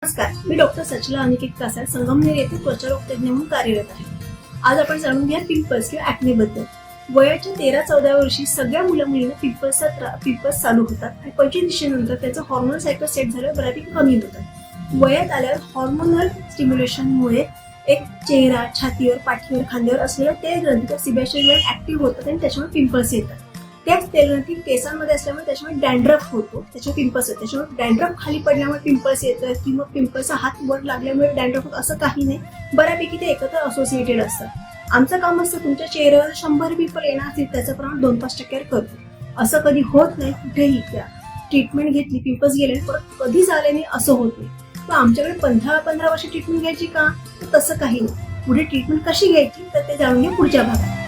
नमस्कार, मी डॉक्टर सचला अनिकेत कासार संगमनेर येथे त्वचारोग तज्ज्ञ म्हणून कार्यरत आहे. आज आपण जाणून घ्या पिंपल्स किंवा ऍक्ने बद्दल. वयाच्या 13-14 वर्षी सगळ्या मुलामुलींना पिंपल्स चालू होतात आणि 25 वर्षानंतर त्याचं हॉर्मोनल सायकल सेट झाल्यावर बऱ्यापैकी कमी होतात. वयात आल्यावर हॉर्मोनल स्टिम्युलेशनमुळे एक चेहरा, छातीवर, पाठीवर, खांद्यावर असलेल्या तेल ग्रंथी सिबॅशियनवर ऍक्टिव्ह होतात आणि त्याच्यामुळे पिंपल्स येतात. त्याच तेल ग्रंथी केसांमध्ये असल्यामुळे त्याच्यामुळे डॅन्ड्रफ होतो, त्याच्यामुळे पिंपल्स येतात. त्याच्यामुळे डॅन्ड्रफ खाली पडल्यामुळे पिंपल्स येतं किंवा पिंपल्सचा हात वर लागल्यामुळे डॅन्ड्रफ होतं असं काही नाही. बऱ्यापैकी ते एकत्र असोसिएटेड असतात. आमचं काम असतं तुमच्या चेहऱ्यावर 100 पिंपल येणार असतील त्याचं प्रमाण 2-5% करतो. असं कधी होत नाही कुठेही. त्या ट्रीटमेंट घेतली, पिंपल्स गेले, परत कधीच आले नाही असं होत नाही. पण आमच्याकडे 15 वर्ष ट्रीटमेंट घ्यायची का? तर तसं काही नाही. पुढे ट्रीटमेंट कशी घ्यायची तर ते जाणून घ्या पुढच्या भागात.